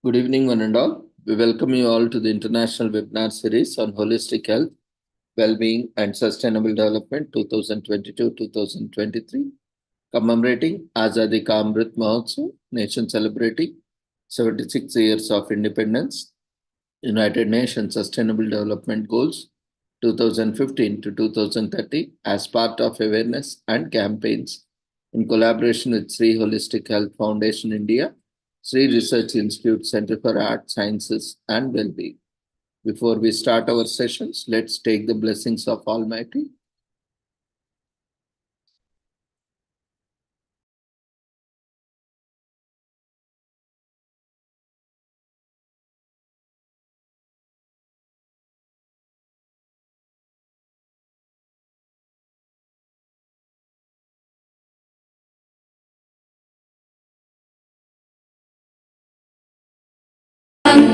Good evening, one and all. We welcome you all to the international webinar series on holistic health, well-being, and sustainable development 2022-2023, commemorating Azadi Ka Amrit Mahotsav, nation celebrating 76 years of independence, United Nations Sustainable Development Goals 2015 to 2030 as part of awareness and campaigns in collaboration with Sri Holistic Health Foundation India, Sri Research Institute Center for Art, Sciences and Wellbeing. Before we start our sessions, let's take the blessings of Almighty.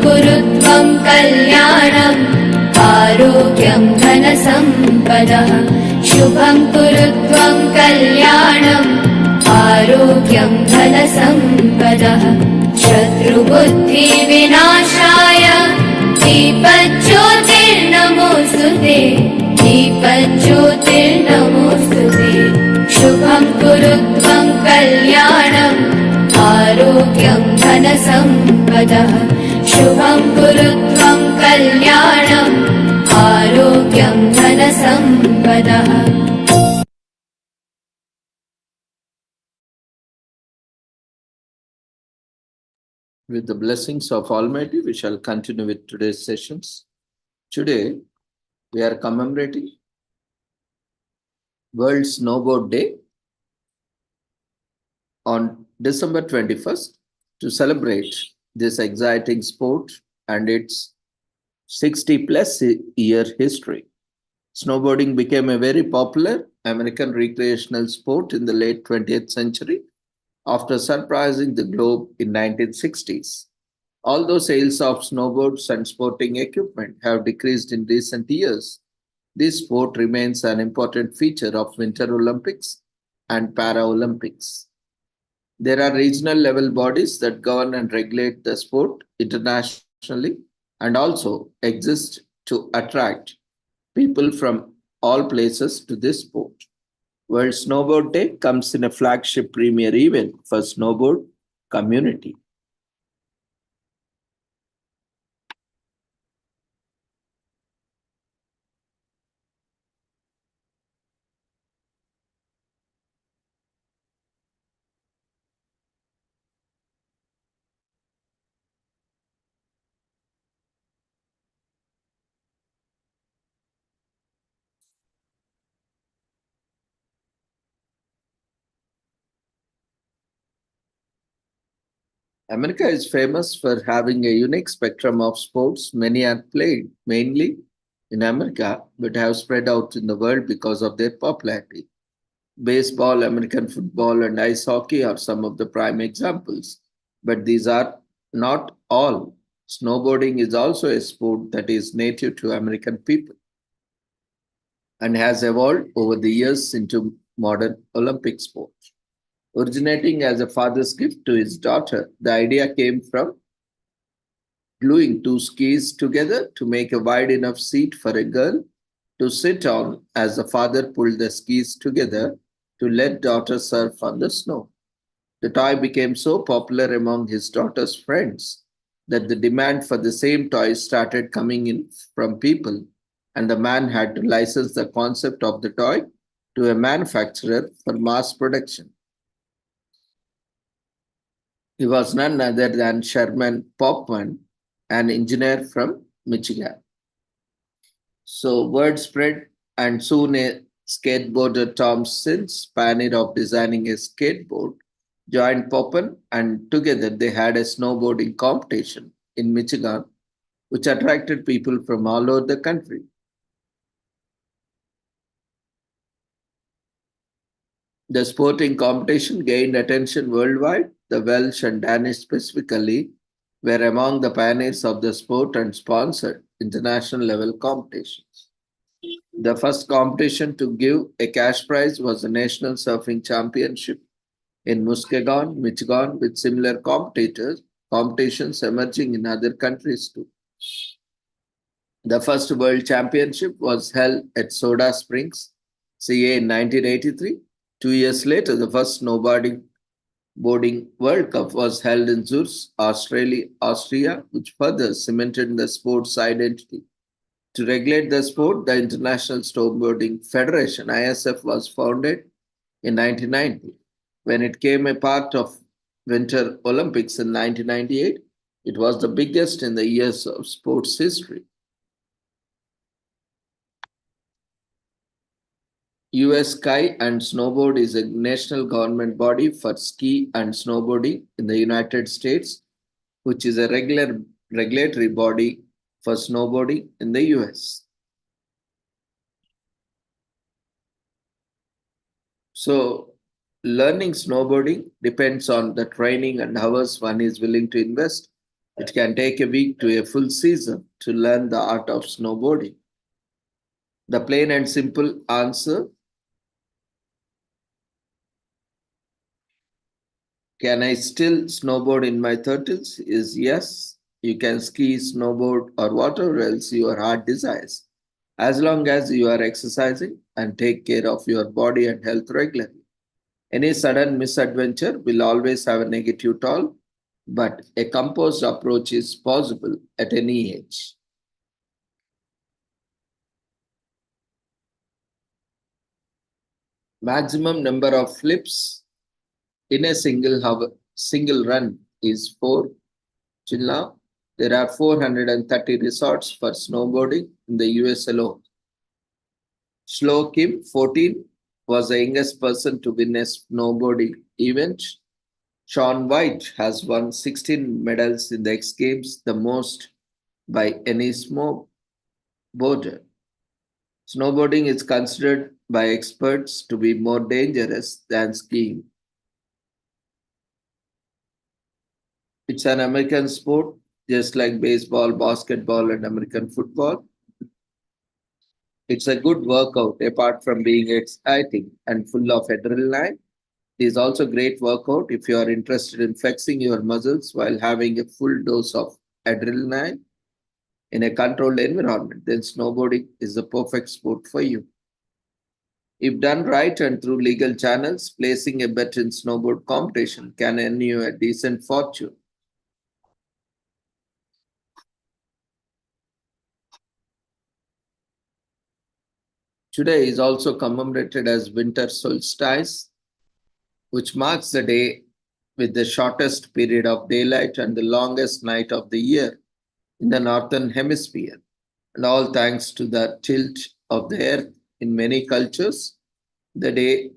कुरुत्वं कल्याणम् आरोग्यं धनसम्पदः शुभं कुरुत्वं कल्याणम् आरोग्यं धनसम्पदः शत्रुबुद्धिविनाशाय दीपज्योतिर्नमोऽस्तुते दीपज्योतिर्नमोऽस्तुते शुभं कुरुत्वं कल्याणम् आरोग्यं धनसम्पदः शुभं कुरुत्वं कल्याणम् आरोग्यं धनसम्पदः. With the blessings of Almighty, we shall continue with today's sessions. Today, we are commemorating World Snowboard Day on December 21st to celebrate this exciting sport and its 60 plus year history. Snowboarding became a very popular American recreational sport in the late 20th century after surprising the globe in 1960s. Although sales of snowboards and sporting equipment have decreased in recent years, this sport remains an important feature of Winter Olympics and Paralympics. There are regional level bodies that govern and regulate the sport internationally and also exist to attract people from all places to this sport. World Snowboard Day comes in a flagship premier event for snowboard community. America is famous for having a unique spectrum of sports. Many are played mainly in America but have spread out in the world because of their popularity. Baseball, American football, and ice hockey are some of the prime examples, but these are not all. Snowboarding is also a sport that is native to American people and has evolved over the years into modern Olympic sport. Originating as a father's gift to his daughter, the idea came from gluing two skis together to make a wide enough seat for a girl to sit on as the father pulled the skis together to let daughter surf on the snow. The toy became so popular among his daughter's friends that the demand for the same toy started coming in from people, and the man had to license the concept of the toy to a manufacturer for mass production. He was none other than Sherman Popman, an engineer from Michigan. So word spread, and soon a skateboarder Tom Sins, pioneer of designing a skateboard, joined Popman, and together they had a snowboarding competition in Michigan, which attracted people from all over the country. The sporting competition gained attention worldwide. The Welsh and Danish specifically were among the pioneers of the sport and sponsored international level competitions. The first competition to give a cash prize was the National Surfing Championship in Muskegon, Michigan, with similar competitors competitions emerging in other countries too. The first World Championship was held at Soda Springs, CA in 1983. 2 years later, the first snowboarding boarding World Cup was held in Zurich, Austria, which further cemented the sport's identity. To regulate the sport, the International Snowboarding Federation (ISF) was founded in 1990. When it came a part of Winter Olympics in 1998, it was the biggest in the years of sports history. US Sky and Snowboard is a national government body for ski and snowboarding in the United States, which is a regulatory body for snowboarding in the US. So, learning snowboarding depends on the training and hours one is willing to invest. It can take a week to a full season to learn the art of snowboarding. The plain and simple answer, can I still snowboard in my 30s, is yes. You can ski, snowboard, or whatever else your heart desires, as long as you are exercising and take care of your body and health regularly. Any sudden misadventure will always have a negative toll, but a composed approach is possible at any age. Maximum number of flips in a single run is 4. Till now, there are 430 resorts for snowboarding in the US alone. Shlo Kim, 14, was the youngest person to win a snowboarding event. Shaun White has won 16 medals in the X Games, the most by any snowboarder. Snowboarding is considered by experts to be more dangerous than skiing. It's an American sport, just like baseball, basketball, and American football. It's a good workout, apart from being exciting and full of adrenaline. It is also a great workout if you are interested in flexing your muscles while having a full dose of adrenaline in a controlled environment. Then snowboarding is the perfect sport for you. If done right and through legal channels, placing a bet in snowboard competition can earn you a decent fortune. Today is also commemorated as winter solstice, which marks the day with the shortest period of daylight and the longest night of the year in the northern hemisphere. And all thanks to the tilt of the earth in many cultures, the day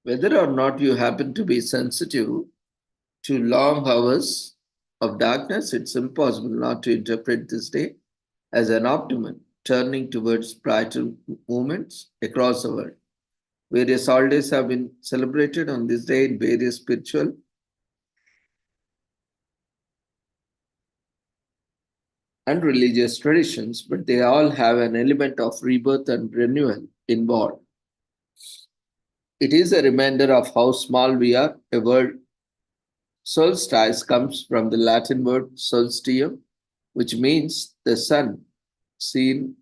whether or not you happen to be sensitive to long hours of darkness, it's impossible not to interpret this day as an optimum, turning towards brighter movements across the world. Various holidays have been celebrated on this day in various spiritual and religious traditions, but they all have an element of rebirth and renewal involved. It is a reminder of how small we are. A word solstice comes from the Latin word solstium, which means the sun seen.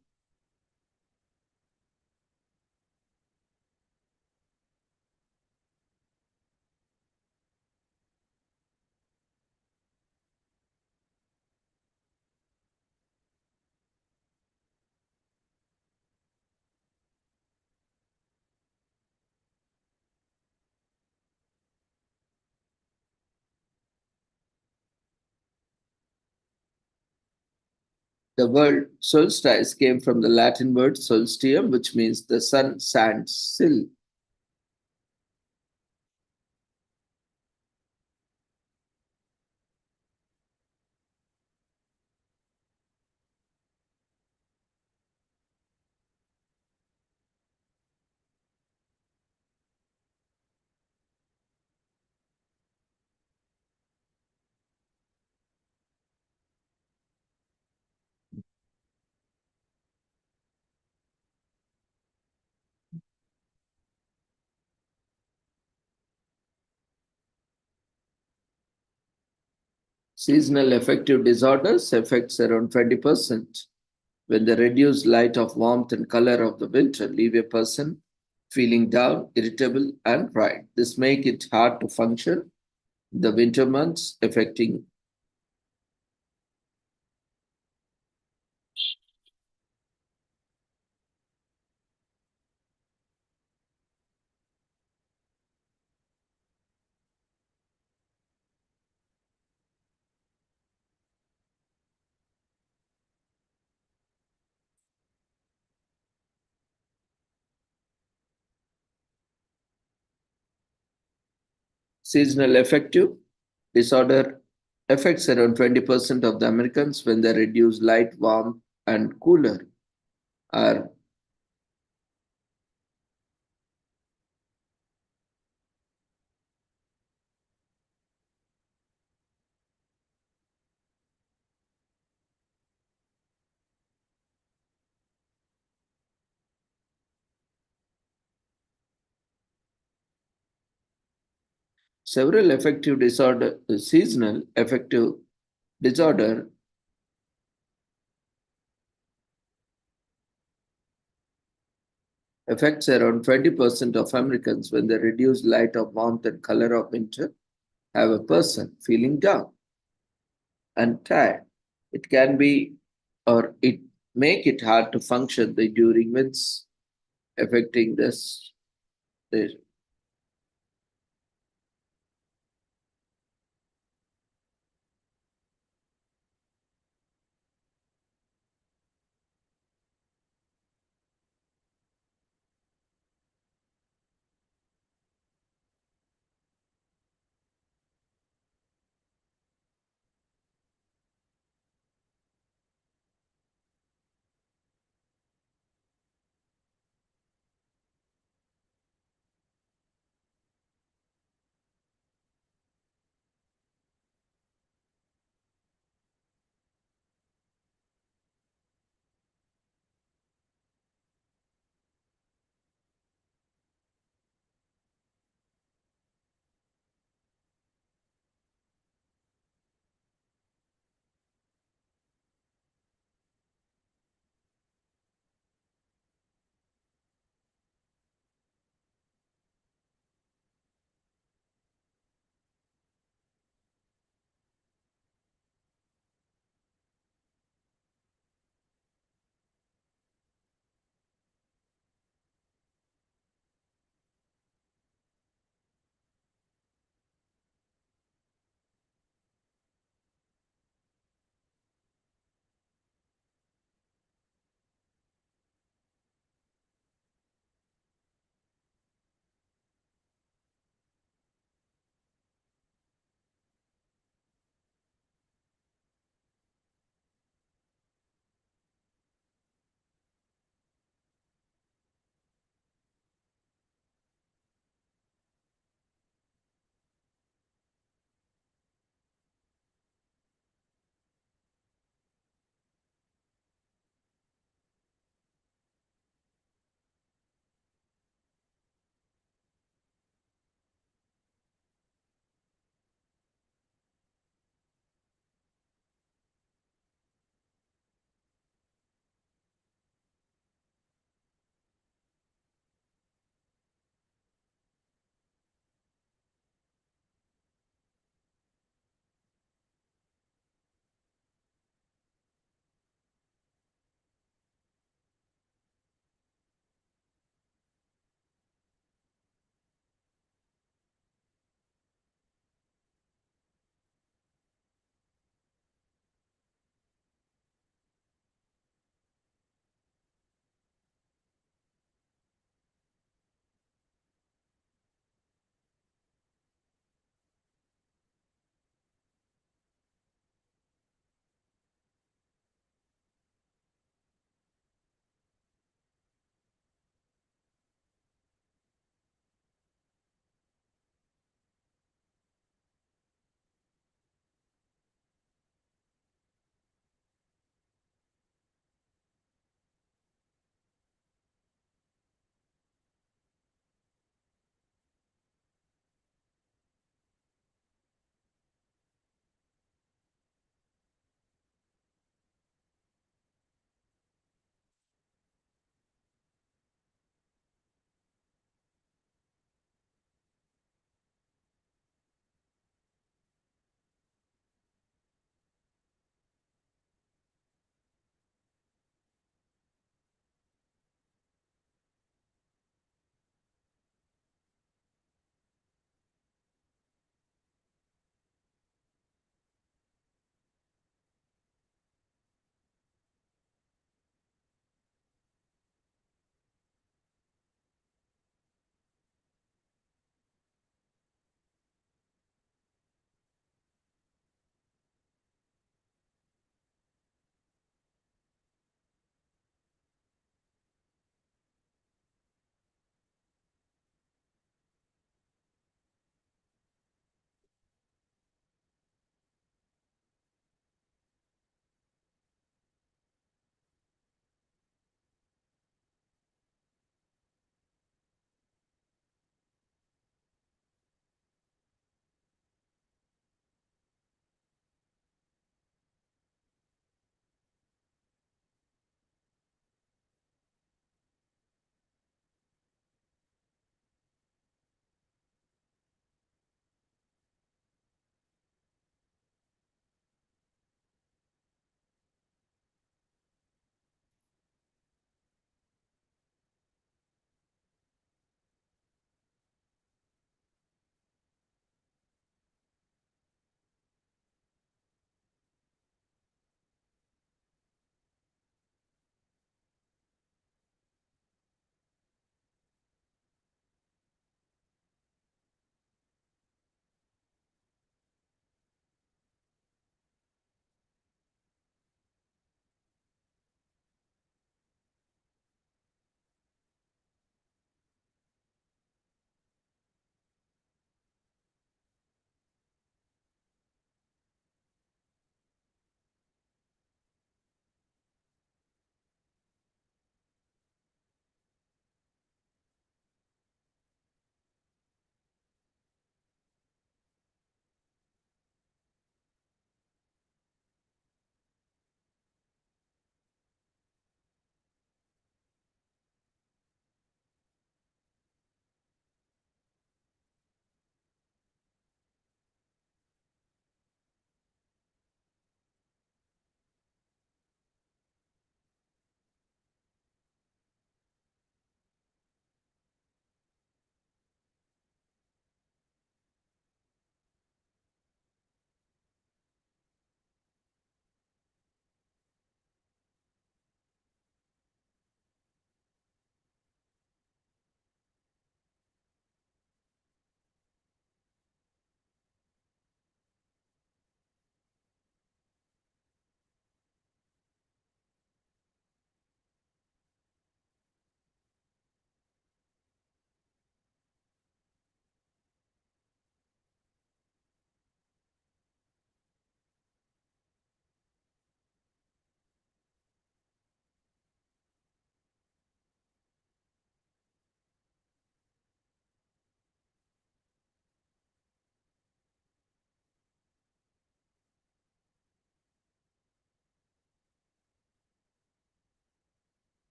The word solstice came from the Latin word solstium, which means the sun stands still. Seasonal affective disorders affects around 20%. When the reduced light of warmth and color of the winter leave a person feeling down, irritable, and tired. This make it hard to function in the winter months, affecting seasonal affective disorder affects around 20% of the Americans when the reduced light, warmth, and cooler are several affective disorder, seasonal affective disorder affects around 20% of Americans when the reduced light of warmth and color of winter have a person feeling down and tired. It can be or it make it hard to function during winds affecting this.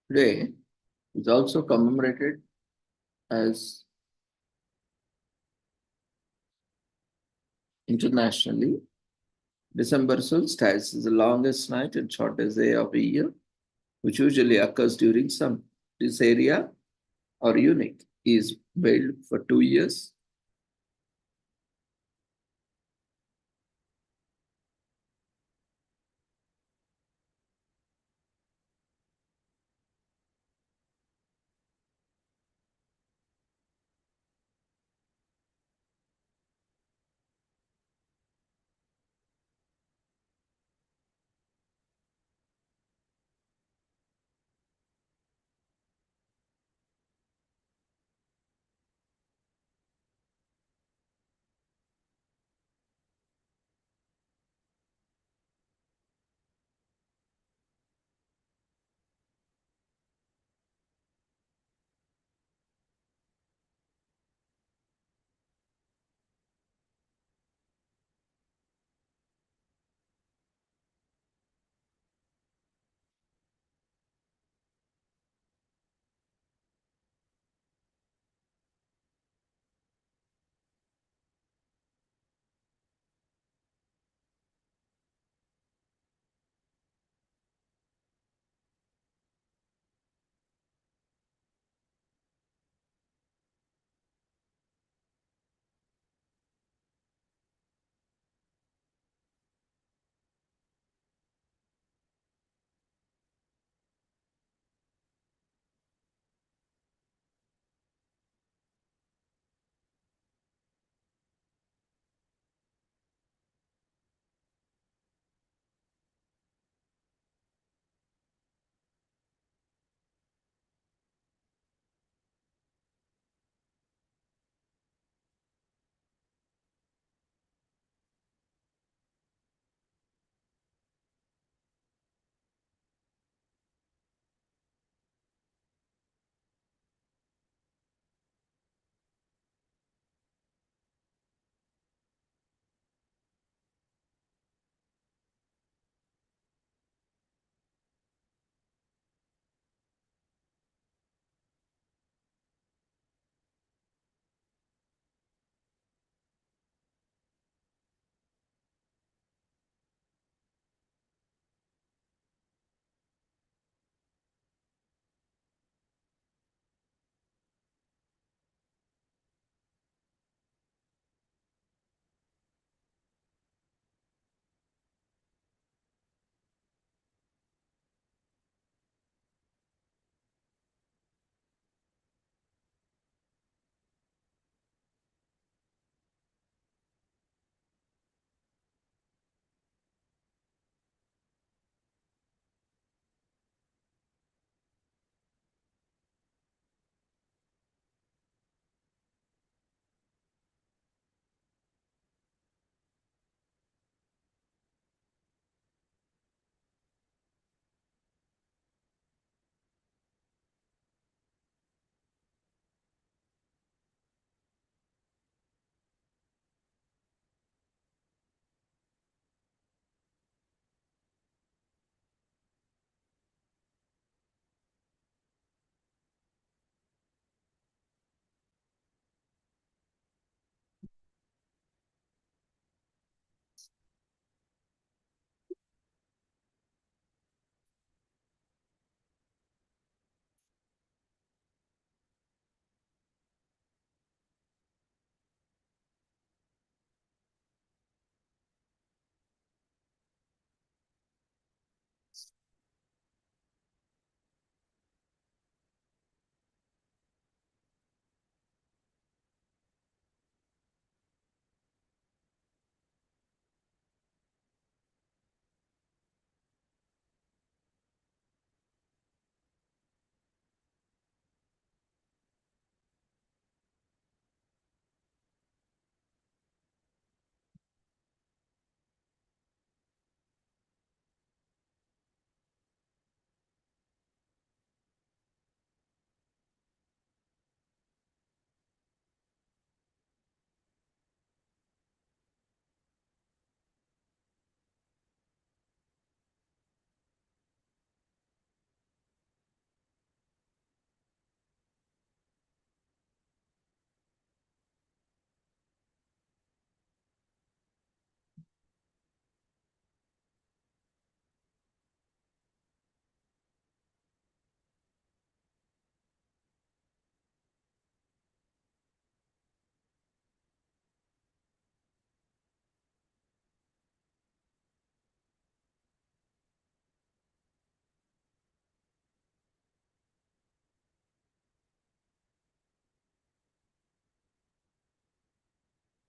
Today is also commemorated as internationally. December solstice is the longest night and shortest day of the year, which usually occurs during summer. This area or unit is built for 2 years.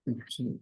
Okay.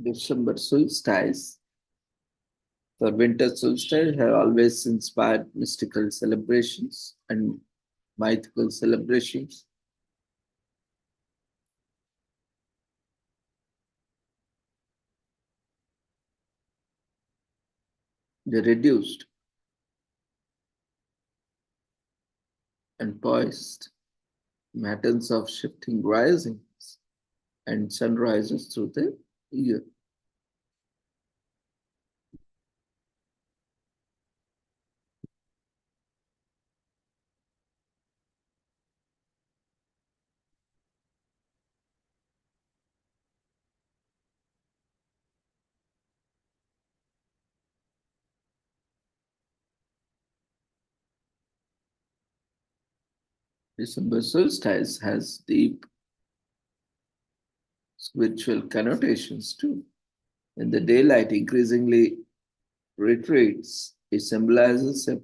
December solstice. For winter solstice have always inspired mystical celebrations and mythical celebrations. They reduced and poised patterns of shifting risings and sunrises through the year. December solstice has deep spiritual connotations too. When the daylight increasingly retreats, it symbolizes a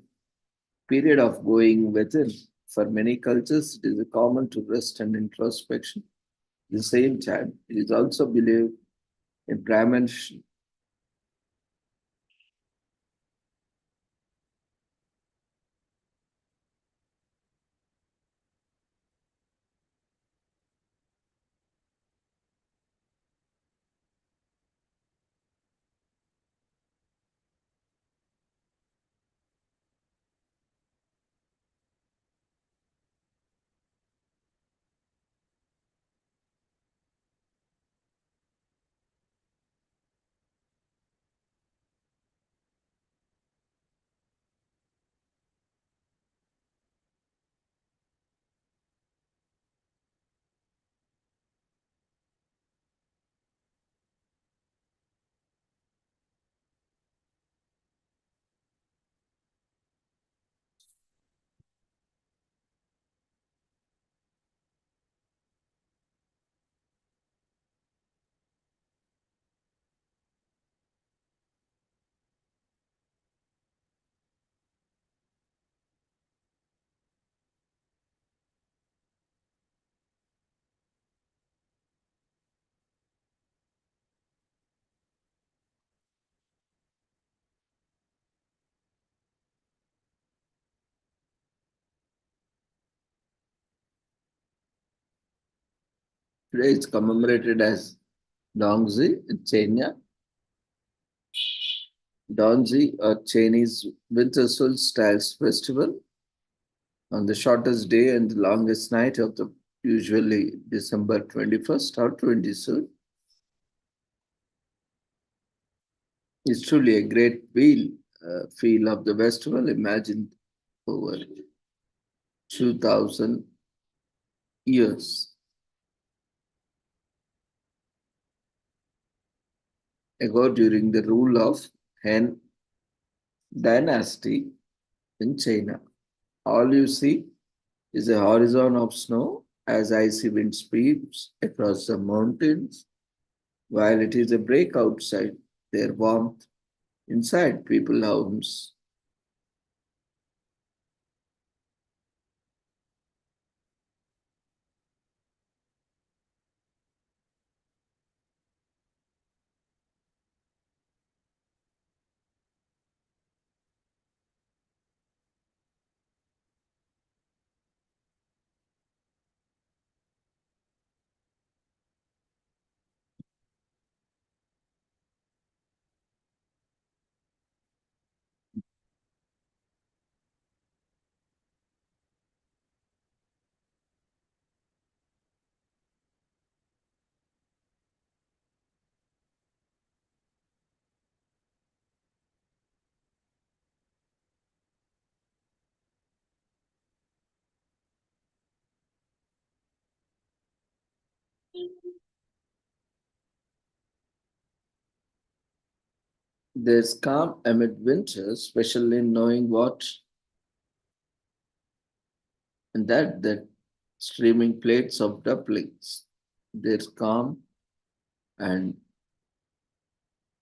period of going within. For many cultures, it is common to rest and introspection. At the same time, it is also believed in premonition. Today it's commemorated as Dongzi in China. Dongzi, a Chinese winter solstice festival, on the shortest day and the longest night of the usually December 21st or 23rd. It's truly a great feel of the festival imagined over 2000 years ago during the rule of Han dynasty in China. All you see is a horizon of snow as icy wind sweeps across the mountains, while it is a break outside, their warmth inside people's homes. There's calm amid winter, especially knowing what and that streaming plates of dumplings. There's calm And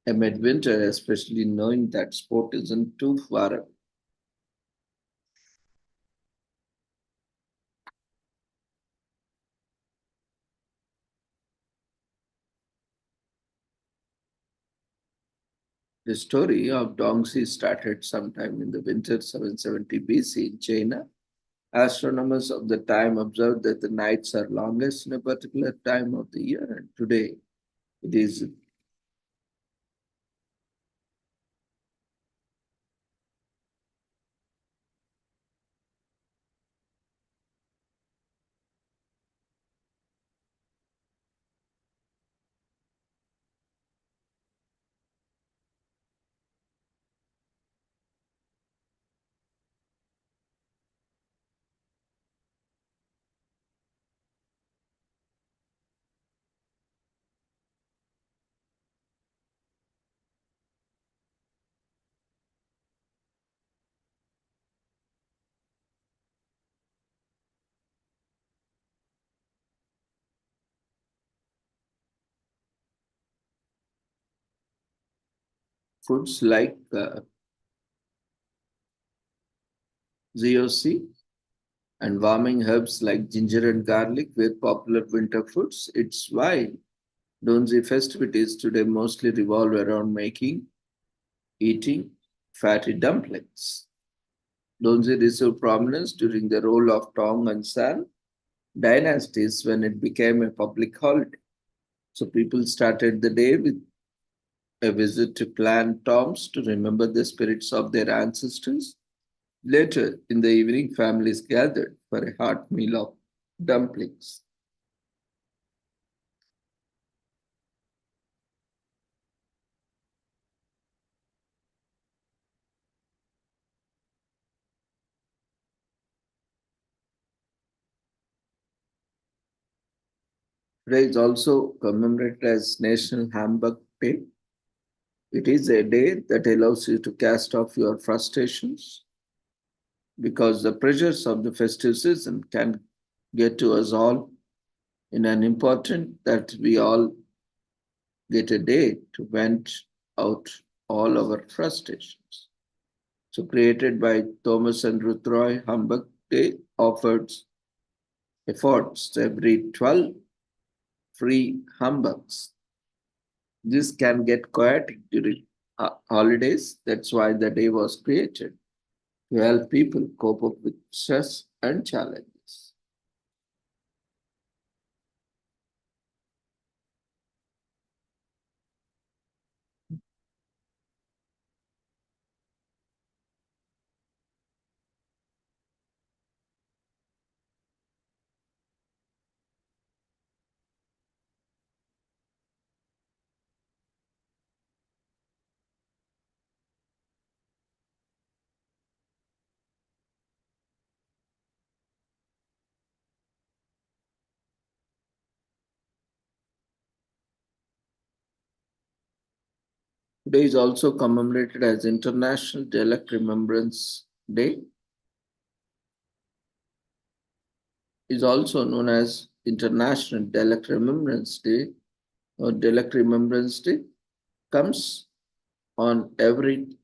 amid winter, especially knowing that sport isn't too far away. The story of Dongxi started sometime in the winter 770 BC in China. Astronomers of the time observed that the nights are longest in a particular time of the year, and today it is foods like ZOC and warming herbs like ginger and garlic were popular winter foods. It's why Donzi festivities today mostly revolve around eating fatty dumplings. Donzi received prominence during the rule of Tong and San dynasties when it became a public holiday. So people started the day with a visit to clan tombs to remember the spirits of their ancestors. Later in the evening, families gathered for a heart meal of dumplings. Today is also commemorated as National Hamburg Day. It is a day that allows you to cast off your frustrations because the pressures of the festive season can get to us all in an important that we all get a day to vent out all our frustrations. So created by Thomas and Ruth Roy, Hamburg Day offers efforts every 12 free Hamburgs. This can get chaotic during holidays. That's why the day was created to help people cope up with stress and challenges. Today is also commemorated as International Dialect Remembrance Day. Is also known as International Dialect Remembrance Day or Dialect Remembrance Day comes on every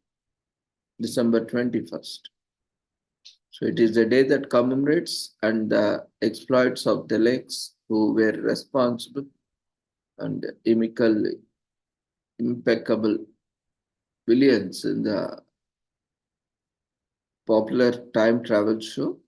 December 21st. So it is a day that commemorates and the exploits of dialects who were responsible and impeccable villains in the popular time travel show.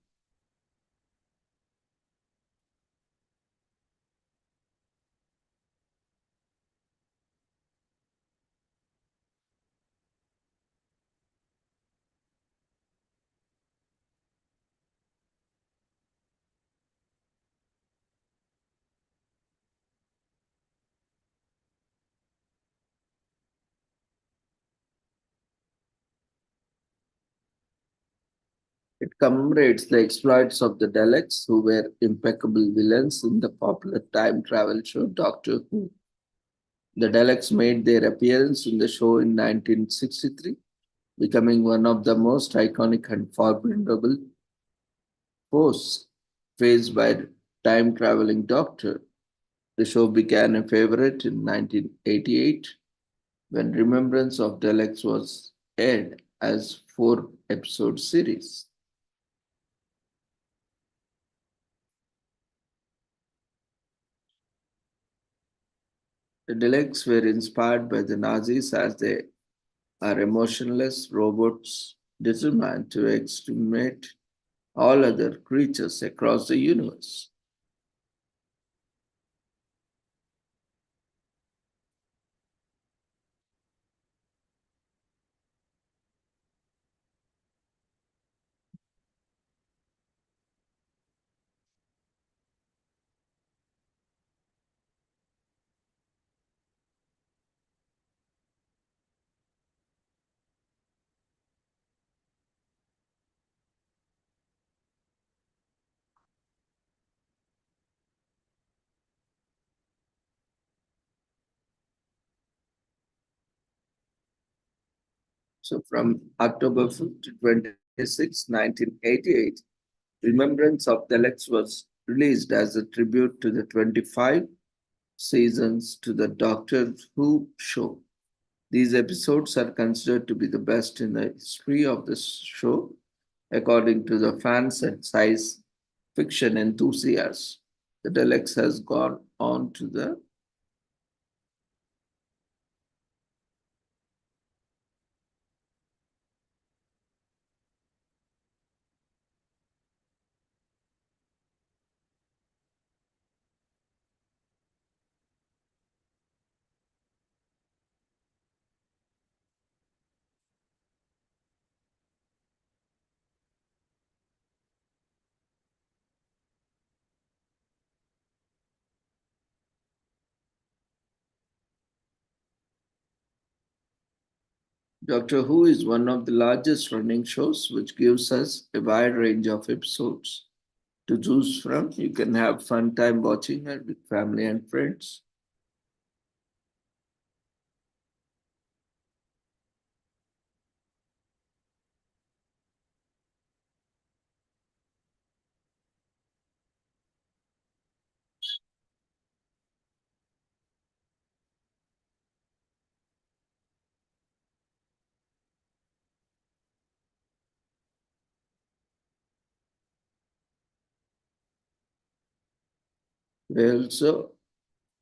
It commemorates the exploits of the Daleks who were impeccable villains in the popular time travel show Doctor Who. The Daleks made their appearance in the show in 1963, becoming one of the most iconic and formidable foes faced by time traveling Doctor. The show became a favorite in 1988 when Remembrance of Delex was aired as four-episode series. The Daleks were inspired by the Nazis as they are emotionless robots determined to exterminate all other creatures across the universe. So from October 5th to 26, 1988, Remembrance of Telex was released as a tribute to the 25 seasons to the Doctor Who show. These episodes are considered to be the best in the history of the show, according to the fans and science fiction enthusiasts. The Telex has gone on to the Doctor Who is one of the largest running shows, which gives us a wide range of episodes to choose from. You can have fun time watching it with family and friends. It also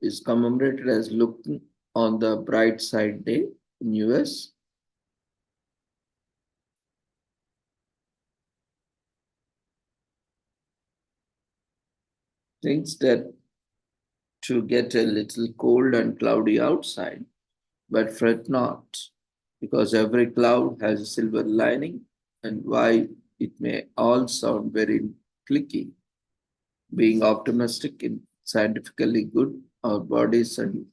is commemorated as Looking on the Bright Side Day in US. Things that to get a little cold and cloudy outside, but fret not, because every cloud has a silver lining, and while it may all sound very clicky, being optimistic in scientifically good, our bodies and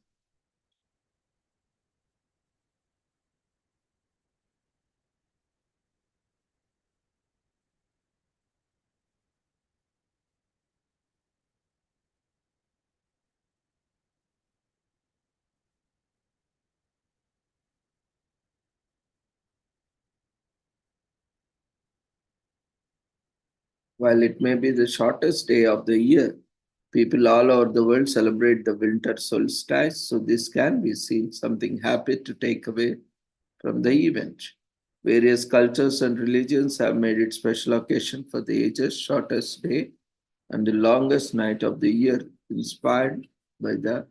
while it may be the shortest day of the year, people all over the world celebrate the winter solstice, so this can be seen something happy to take away from the event. Various cultures and religions have made it special occasion for the age's shortest day and the longest night of the year, inspired by the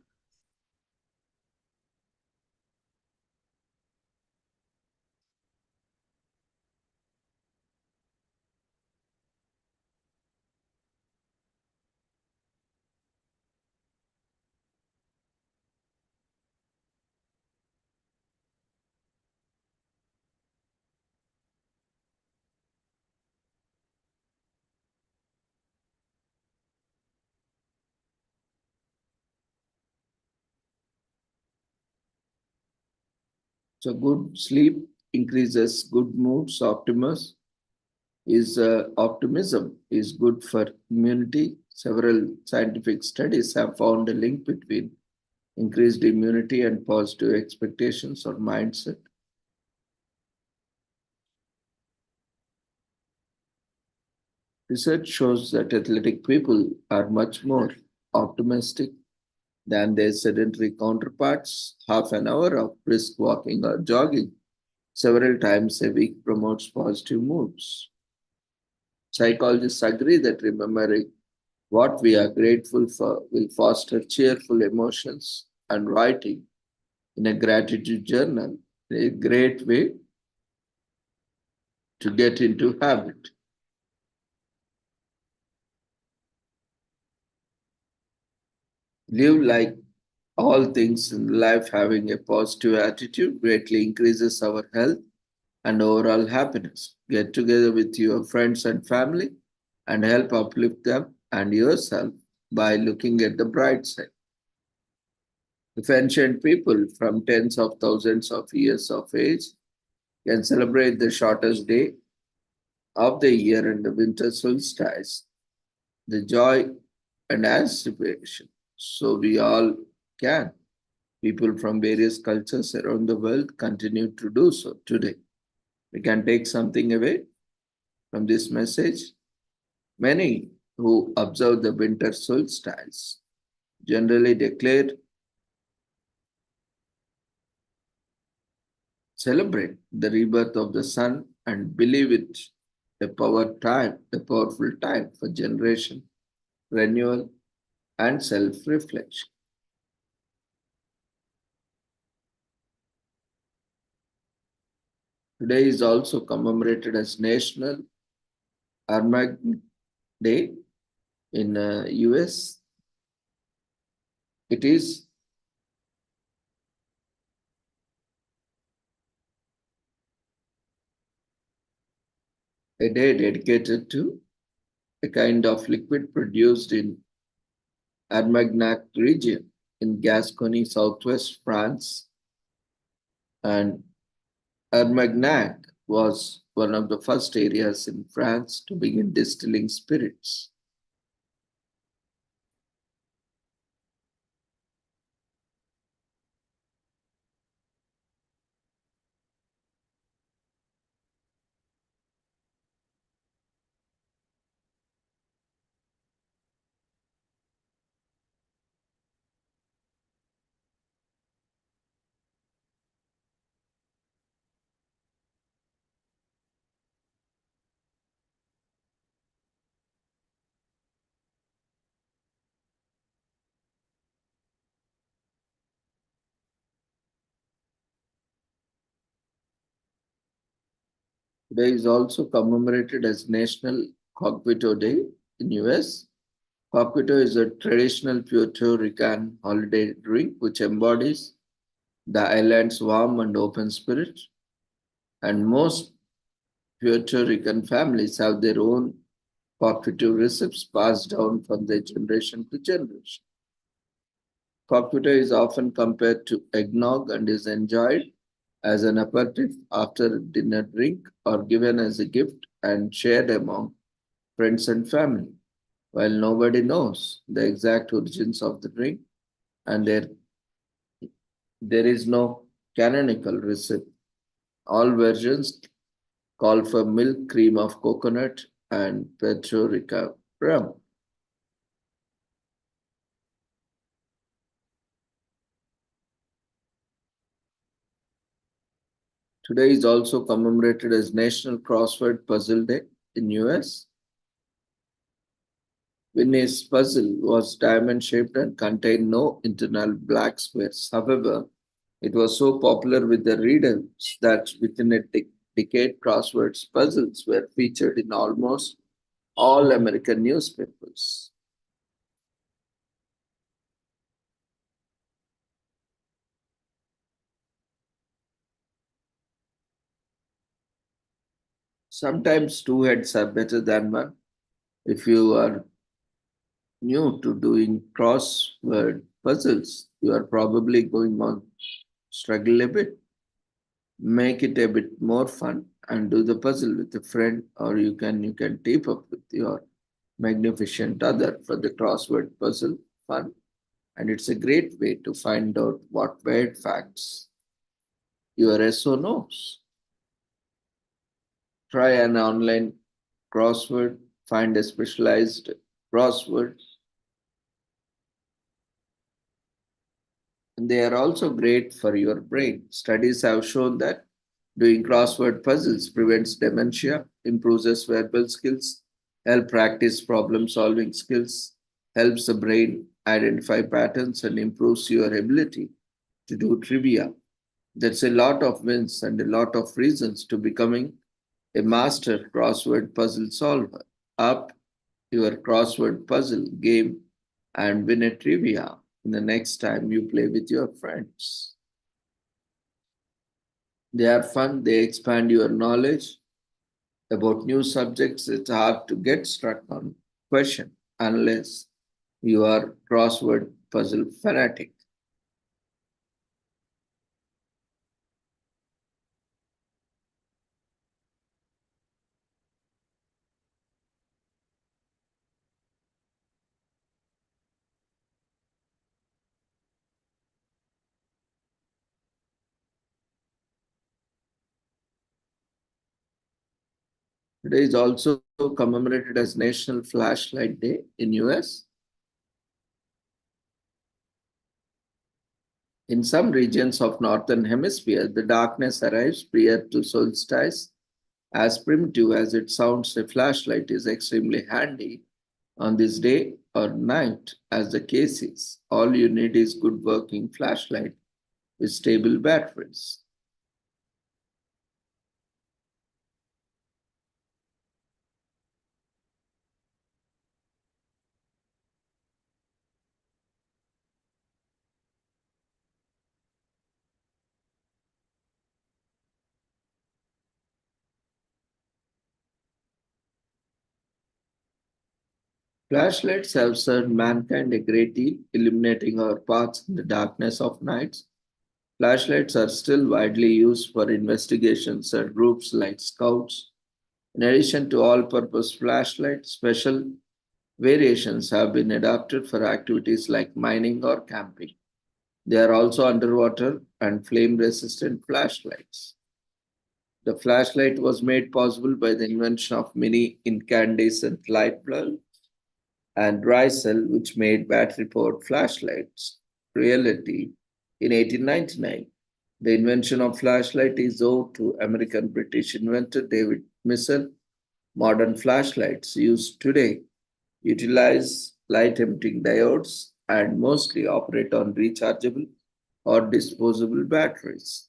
so good sleep increases good moods. Optimism is good for immunity. Several scientific studies have found a link between increased immunity and positive expectations or mindset. Research shows that athletic people are much more optimistic than their sedentary counterparts. Half an hour of brisk walking or jogging several times a week promotes positive moods. Psychologists agree that remembering what we are grateful for will foster cheerful emotions, and writing in a gratitude journal is a great way to get into habit. Live like all things in life, having a positive attitude greatly increases our health and overall happiness. Get together with your friends and family and help uplift them and yourself by looking at the bright side. If ancient people from tens of thousands of years of age can celebrate the shortest day of the year and the winter solstice, the joy and anticipation, so we all can. People from various cultures around the world continue to do so today. We can take something away from this message. Many who observe the winter solstice generally declare, celebrate the rebirth of the sun and believe it a powerful time for generation, renewal, and self-reflection. Today is also commemorated as National Armagnac Day in US. It is a day dedicated to a kind of liquid produced in Armagnac region in Gascony, southwest France. And Armagnac was one of the first areas in France to begin distilling spirits. Today is also commemorated as National Coquito Day in US. Coquito is a traditional Puerto Rican holiday drink which embodies the island's warm and open spirit, and most Puerto Rican families have their own cooperative recipes passed down from their generation to generation. Cooperative is often compared to eggnog and is enjoyed as an aperitif after a dinner drink or given as a gift and shared among friends and family. While nobody knows the exact origins of the drink and there is no canonical recipe, all versions call for milk, cream of coconut, and Puerto Rican rum. Today is also commemorated as National Crossword Puzzle Day in US. Winnie's puzzle was diamond shaped and contained no internal black squares. However, it was so popular with the readers that within a decade, crosswords puzzles were featured in almost all American newspapers. Sometimes two heads are better than one. If you are new to doing crossword puzzles, you are probably going on struggle a bit. Make it a bit more fun and do the puzzle with a friend, or you can team up with your magnificent other for the crossword puzzle fun. And it's a great way to find out what weird facts your SO knows. Try an online crossword, find a specialized crossword And they are also great for your brain. Studies have shown that doing crossword puzzles prevents dementia, improves verbal skills, help practice problem solving skills, helps the brain identify patterns, and improves your ability to do trivia. That's a lot of wins and a lot of reasons to becoming a master crossword puzzle solver. Up your crossword puzzle game and win a trivia the next time you play with your friends. They are fun, they expand your knowledge about new subjects. It's hard to get stuck on question unless you are crossword puzzle fanatic. Today is also commemorated as National Flashlight Day in US. In some regions of northern hemisphere, the darkness arrives prior to solstice. As primitive as it sounds, a flashlight is extremely handy on this day or night, as the case is. All you need is good working flashlight with stable batteries. Flashlights have served mankind a great deal, illuminating our paths in the darkness of nights. Flashlights are still widely used for investigations and groups like Scouts. In addition to all purpose flashlights, special variations have been adapted for activities like mining or camping. They are also underwater and flame resistant flashlights. The flashlight was made possible by the invention of mini incandescent light bulb and dry cell, which made battery powered flashlights reality in 1899. The invention of flashlight is owed to American British inventor David Missel. Modern flashlights used today utilize light emitting diodes and mostly operate on rechargeable or disposable batteries.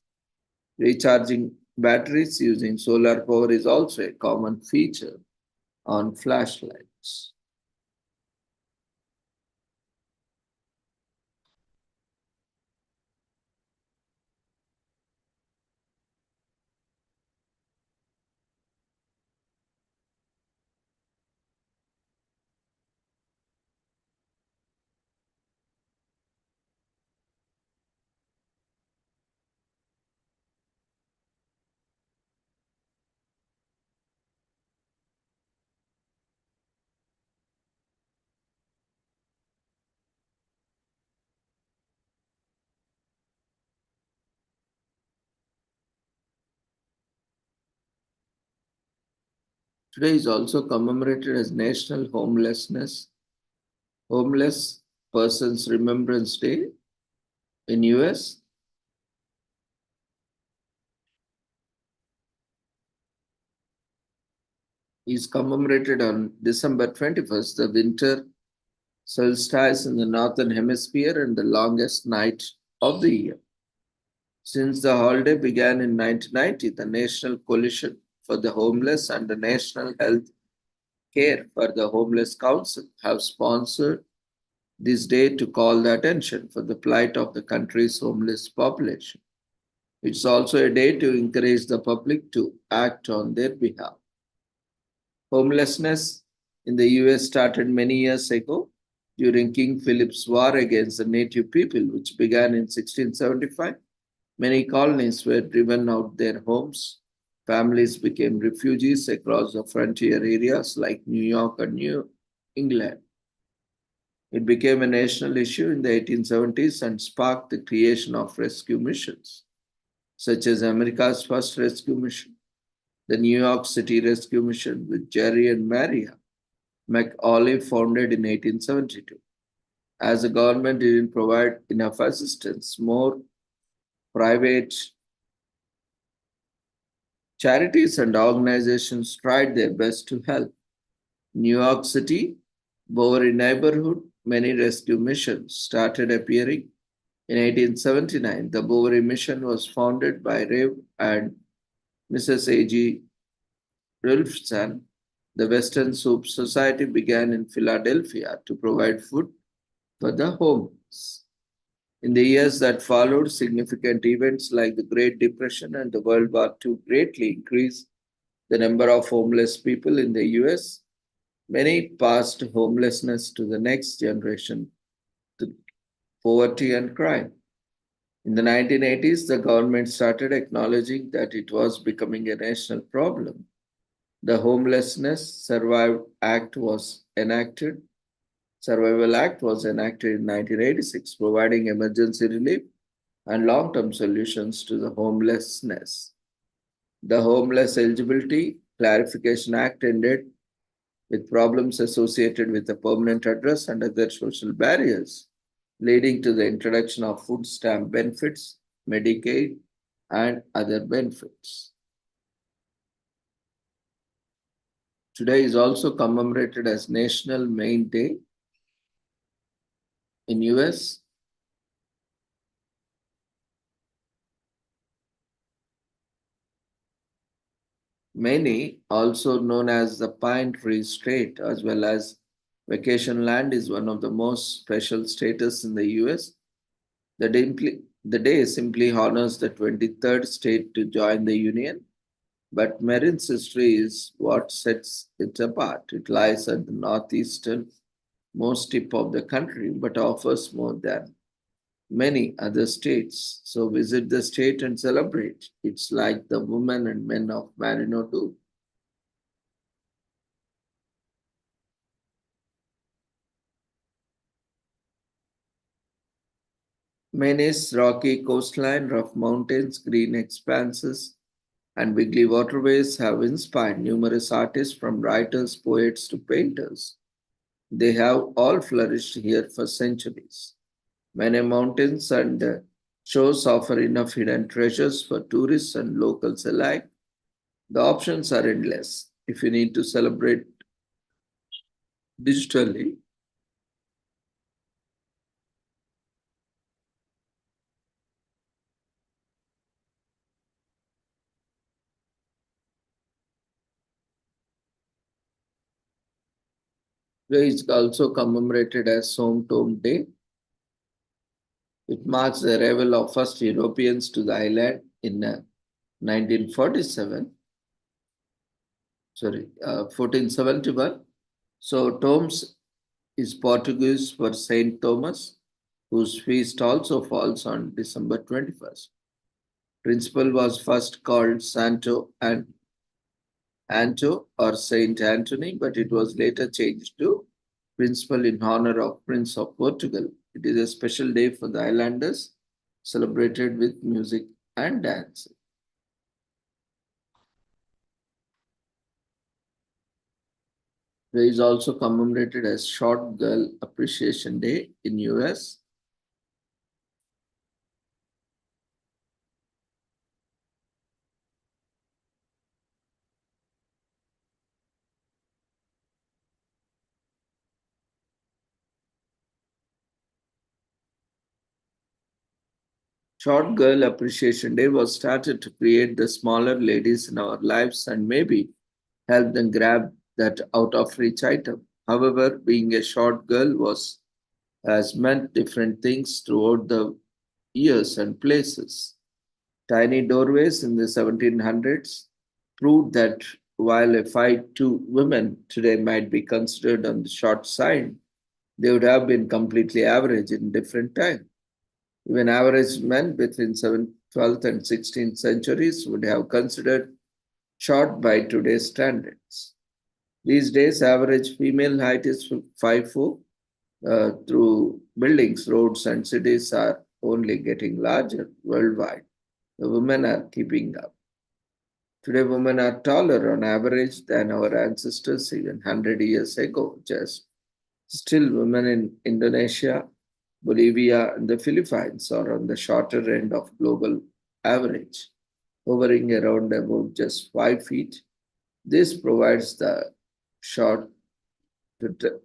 Recharging batteries using solar power is also a common feature on flashlights. Today is also commemorated as National Homeless Persons Remembrance Day in US. Is commemorated on December 21st, the winter solstice in the northern hemisphere and the longest night of the year. Since the holiday began in 1990, the National Coalition for the Homeless and the National Health Care for the Homeless Council have sponsored this day to call the attention for the plight of the country's homeless population. It's also a day to encourage the public to act on their behalf. Homelessness in the US started many years ago during King Philip's War against the native people, which began in 1675. Many colonies were driven out their homes. Families became refugees across the frontier areas like New York and New England. It became a national issue in the 1870s and sparked the creation of rescue missions, such as America's first rescue mission, the New York City Rescue Mission with Jerry and Maria McAuliffe, founded in 1872. As the government didn't provide enough assistance, more private charities and organizations tried their best to help. New York City, Bowery neighborhood, many rescue missions started appearing. In 1879, the Bowery Mission was founded by Rev. and Mrs. A.G. Rulfson. The Western Soup Society began in Philadelphia to provide food for the homeless. In the years that followed, significant events like the Great Depression and the World War II greatly increased the number of homeless people in the US. Many passed homelessness to the next generation to poverty and crime. In the 1980s, the government started acknowledging that it was becoming a national problem. The Homelessness Survival Act was enacted in 1986, providing emergency relief and long-term solutions to the homelessness. The Homeless Eligibility Clarification Act ended with problems associated with the permanent address and other social barriers, leading to the introduction of food stamp benefits, Medicaid, and other benefits. Today is also commemorated as National Main Day in US. Many, also known as the Pine Tree State, as well as Vacation Land, is one of the most special states in the US. The day simply honors the 23rd state to join the Union, but Marin's history is what sets it apart. It lies at the northeastern most tip of the country, but offers more than many other states. So visit the state and celebrate. It's like the women and men of Marino do. Maine's rocky coastline, rough mountains, green expanses, and wiggly waterways have inspired numerous artists from writers, poets to painters. They have all flourished here for centuries. Many mountains and shores offer enough hidden treasures for tourists and locals alike. The options are endless. If you need to celebrate digitally, today is also commemorated as Som Tom Day. It marks the arrival of first Europeans to the island in 1947, 1471. So Toms is Portuguese for Saint Thomas, whose feast also falls on December 21st. Principal was first called Santo and Anto or Saint Anthony, but it was later changed to Principal in honor of Prince of Portugal. It is a special day for the islanders, celebrated with music and dance. There is also commemorated as Short Girl Appreciation Day in US. Short Girl Appreciation Day was started to create the smaller ladies in our lives and maybe help them grab that out of reach item. However, being a short girl has meant different things throughout the years and places. Tiny doorways in the 1700s proved that while a fight two women today might be considered on the short side, they would have been completely average in different time. Even average men between 12th and 16th centuries would have considered short by today's standards. These days, average female height is 5'4". Through buildings, roads, and cities are only getting larger worldwide. The women are keeping up. Today, women are taller on average than our ancestors even 100 years ago, just. Still, women in Indonesia, Bolivia, and the Philippines are on the shorter end of global average, hovering around about just 5 feet. This provides the short to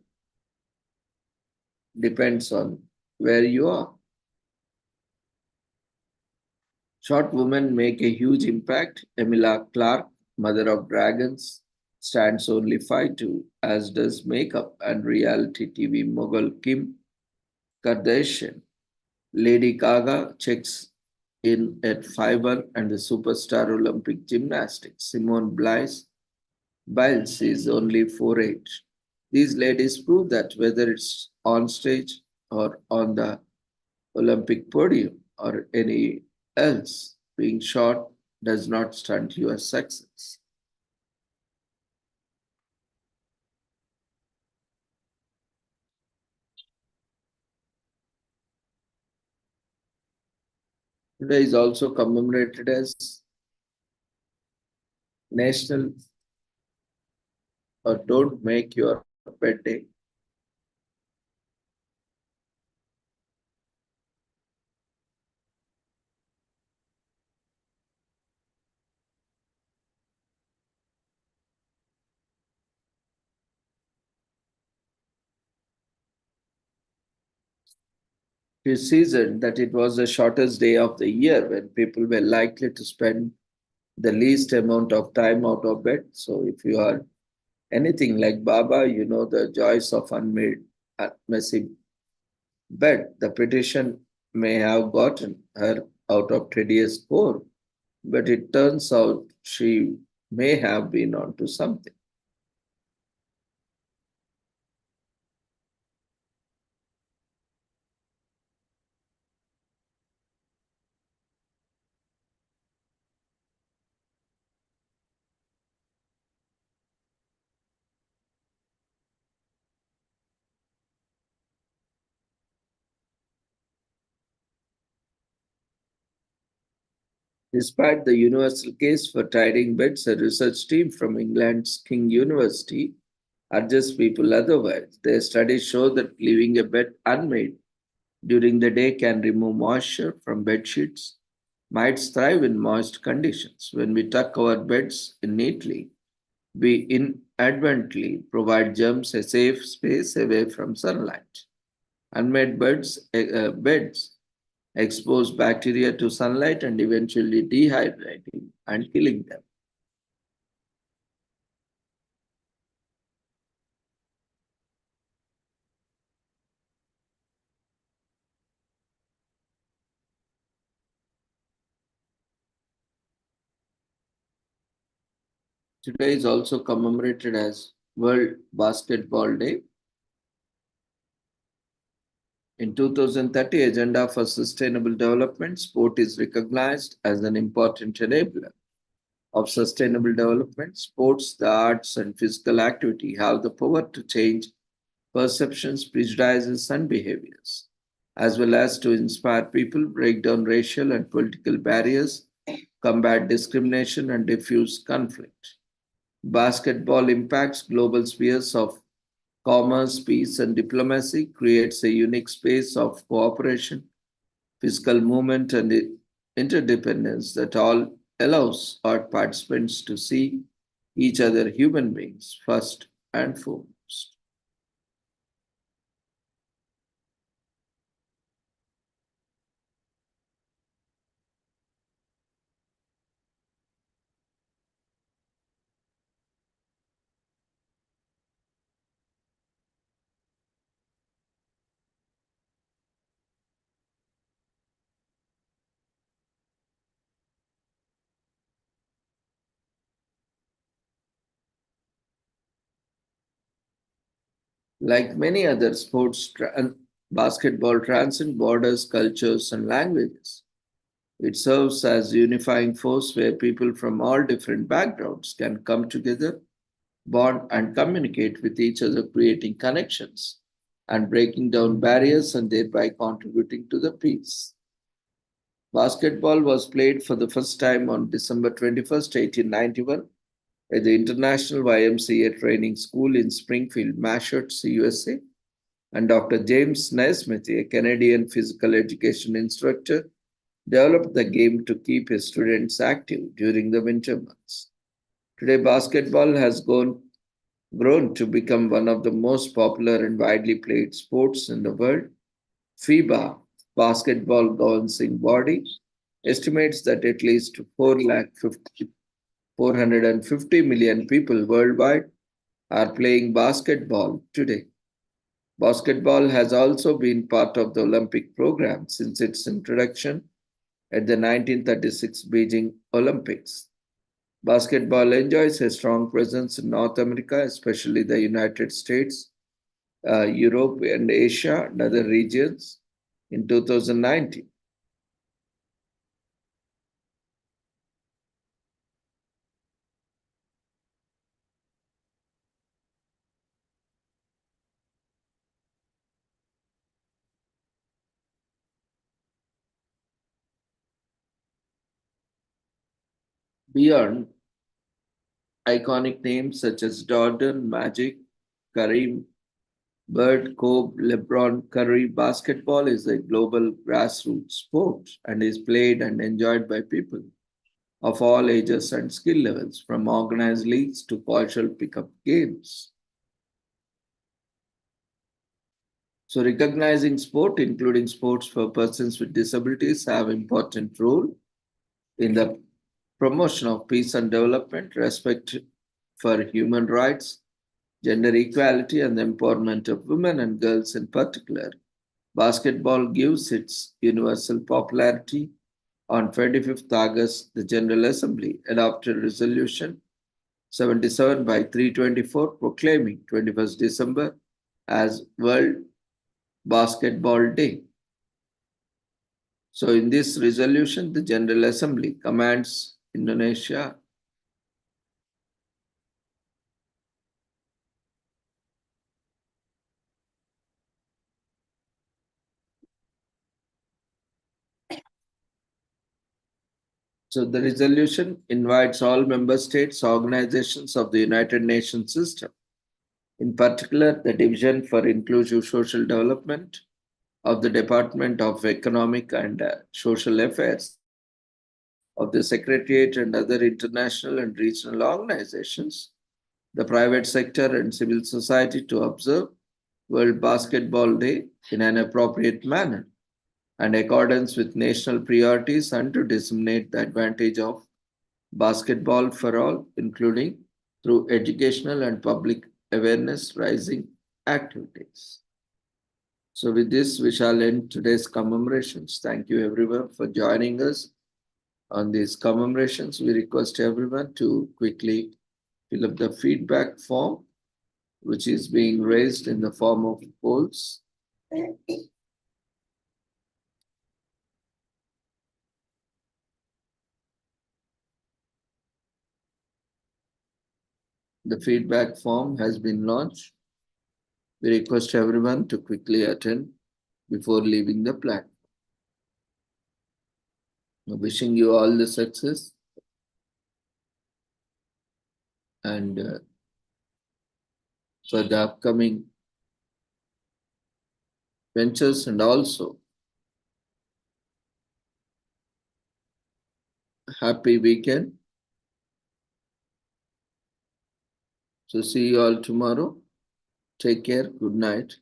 depends on where you are. Short women make a huge impact. Emilia Clarke, mother of dragons, stands only 5'2", as does makeup and reality TV mogul Kim Kardashian. Lady Gaga checks in at 5'1", and the superstar Olympic gymnastics Simone Biles is only 4'8". These ladies prove that whether it's on stage or on the Olympic podium or any else, being short does not stunt your success. Today is also commemorated as National or Don't Make Your Bed Day. This season that it was the shortest day of the year when people were likely to spend the least amount of time out of bed. So if you are anything like Baba, you know the joys of unmade, messy bed. The petition may have gotten her out of tedious core, but it turns out she may have been onto something. Despite the universal case for tidying beds, a research team from England's King University urges people otherwise. Their studies show that leaving a bed unmade during the day can remove moisture from bed sheets. Mites thrive in moist conditions. When we tuck our beds in neatly, we inadvertently provide germs a safe space away from sunlight. Unmade beds expose bacteria to sunlight and eventually dehydrating and killing them. Today is also commemorated as World Basketball Day. In 2030 Agenda for Sustainable Development, sport is recognized as an important enabler of sustainable development. Sports, the arts, and physical activity have the power to change perceptions, prejudices, and behaviors, as well as to inspire people, break down racial and political barriers, combat discrimination, and diffuse conflict. Basketball impacts global spheres of commerce, peace, and diplomacy, creates a unique space of cooperation, physical movement, and interdependence that all allows our participants to see each other human beings first and foremost. Like many other sports, basketball transcends borders, cultures, and languages. It serves as a unifying force where people from all different backgrounds can come together, bond, and communicate with each other, creating connections and breaking down barriers and thereby contributing to the peace. Basketball was played for the first time on December 21st, 1891, at the International YMCA Training School in Springfield, Massachusetts, USA. and Dr. James Naismith, a Canadian physical education instructor, developed the game to keep his students active during the winter months. Today, basketball has grown to become one of the most popular and widely played sports in the world. FIBA, basketball governing body, estimates that at least 450 million people worldwide are playing basketball today. Basketball has also been part of the Olympic program since its introduction at the 1936 Beijing Olympics. Basketball enjoys a strong presence in North America, especially the United States, Europe, and Asia and other regions in 2019. Beyond iconic names such as Jordan, Magic, Kareem, Bird, Kobe, LeBron, Curry, basketball is a global grassroots sport and is played and enjoyed by people of all ages and skill levels, from organized leagues to casual pickup games. So, recognizing sport, including sports for persons with disabilities, have important role in the promotion of peace and development, respect for human rights, gender equality, and the empowerment of women and girls in particular. Basketball gives its universal popularity. On 25th August, the General Assembly adopted Resolution 77 by 324 proclaiming 21st December as World Basketball Day. So, in this resolution, the General Assembly commands Indonesia So the resolution invites all member states, organizations of the United Nations system, in particular the Division for Inclusive Social Development of the Department of Economic and Social Affairs, of the Secretariat and other international and regional organizations, the private sector and civil society to observe World Basketball Day in an appropriate manner and accordance with national priorities and to disseminate the advantage of basketball for all, including through educational and public awareness raising activities. So, with this, we shall end today's commemorations. Thank you, everyone, for joining us on these commemorations. We request everyone to quickly fill up the feedback form, which is being raised in the form of polls. The feedback form has been launched. We request everyone to quickly attend before leaving the platform. Wishing you all the success and for the upcoming ventures, and also happy weekend. So see you all tomorrow. Take care. Good night.